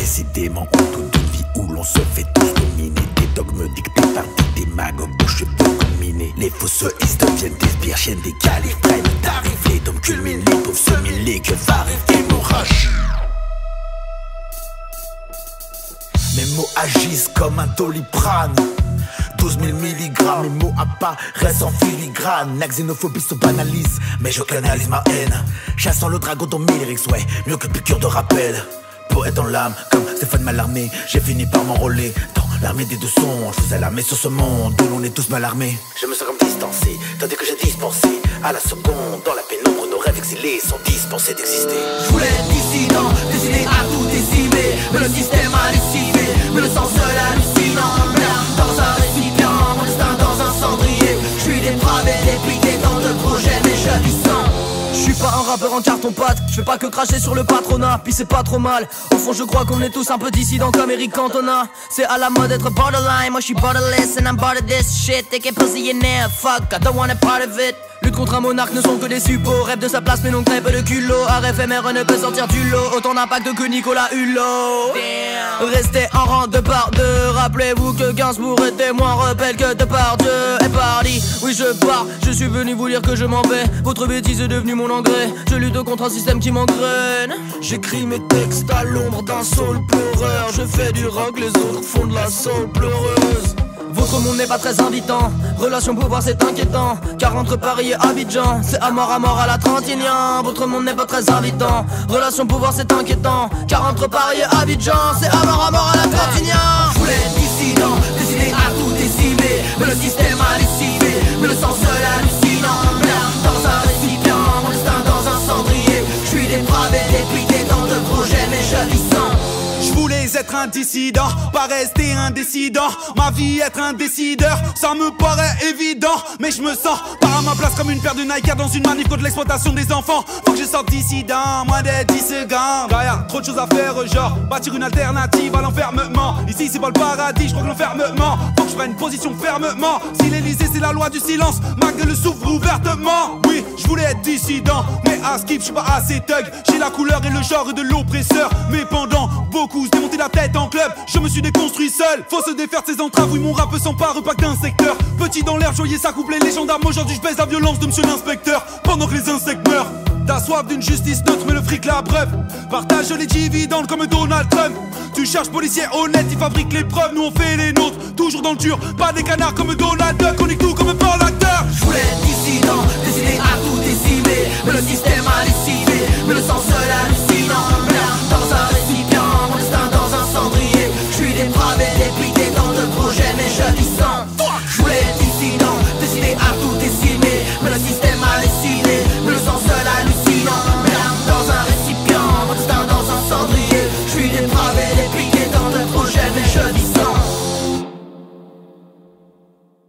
décidément autour d'une vie où l'on se fait tous dominer. Des dogmes dictés par des démagogues aux cheveux combinés. Les fausseistes deviennent des sbires, chiennes des califs prennent tarif. Les dômes culminent, les pauvres se mêlent, les keufs arrivent, hémorragie. Mes mots agissent comme un doliprane, 12 000 milligrammes. Mes mots apparaissent en filigrane. La xénophobie se banalise, mais je canalise ma haine. Chassant le dragon dans mes lyrics, ouais, mieux que piqûre de rappel. Poète en l'âme, comme Stéphane Mallarmé, j'ai fini par m'enrôler dans l'armée des deux sons. Je faisais l'armée sur ce monde où l'on est tous mal armés. Je me sens comme distancé, tandis que j'ai dispensé à la seconde. Dans la pénombre, nos rêves exilés sont dispensés d'exister. Je voulais être dissident, décidé à tout décimer, mais le système a décidé, me le sens seul hallucinant. Dans un récipient, mon destin dans un cendrier. Je suis dépravé, dépité dans de projets, mais je du sang. Je suis pas un rappeur en carton-pâte, je fais pas que cracher sur le patronat, puis c'est pas trop mal. Au fond je crois qu'on est tous un peu dissidents comme Eric Cantona. C'est à la mode d'être borderline, moi je suis borderless and I'm bored of this shit. They get pussy in there, fuck, I don't want a part of it. Lutte contre un monarque ne sont que des suppos, rêve de sa place mais non très peu de culot. Art éphémère ne peut sortir du lot, autant d'impact que Nicolas Hulot. Restez en rang de par deux, rappelez-vous que Gainsbourg était moins rebelle que Depardieu et Parly. Oui je pars, je suis venu vous dire que je m'en vais. Votre bêtise est devenue mon engrais, je lutte contre un système qui m'engraine. J'écris mes textes à l'ombre d'un soul pleureur. Je fais du rock, les autres font de la soul pleureuse. Votre monde n'est pas très invitant, relation pouvoir c'est inquiétant. Car entre Paris et Abidjan, c'est à mort à la Trintignant. Votre monde n'est pas très invitant, relation pouvoir c'est inquiétant. Car entre Paris et Abidjan, c'est à mort à la Trintignant. Je voulais être dissident, décidé à tout décimer, mais le système a décidé, me le sens seul hallucinant. Dans un récipient, mon destin dans un cendrier. Je suis dépravé, dépité dans de projets, mais je vis sans. Je voulais être un dissident, pas rester indécident. Ma vie être un décideur, ça me paraît évident. Mais je me sens pas à ma place comme une paire de Nike dans une manif contre l'exploitation des enfants. Faut que je sorte dissident, moins de 10 secondes. Y'a trop de choses à faire, genre bâtir une alternative à l'enfermement. Ici c'est pas le paradis, je crois que l'enfermement. Faut que je prenne position fermement. Si l'Elysée c'est la loi du silence, ma gueule s'ouvre ouvertement. Oui, je voulais être dissident, mais à skip je suis pas assez thug. J'ai la couleur et le genre de l'oppresseur. Mais pendant beaucoup se démonter la tête en club, je me suis déconstruit seul. Faut se défaire de ses entraves, oui mon rap s'empare pas que d'un secteur. Petit dans l'air, joyeux sa couplet légendaire. Aujourd'hui je baise la violence de monsieur l'inspecteur, pendant que les insectes meurent. T'as soif d'une justice neutre mais le fric la brève. Partage les dividendes comme Donald Trump. Tu cherches policier honnête, il fabrique les preuves, nous on fait les nôtres. Toujours dans le dur, pas des canards comme Donald Duck. On est tout comme Paul l'acteur. Je voulais être dissident, décidé à tout décimer, mais le système a décidé, me le sens seul halluciné.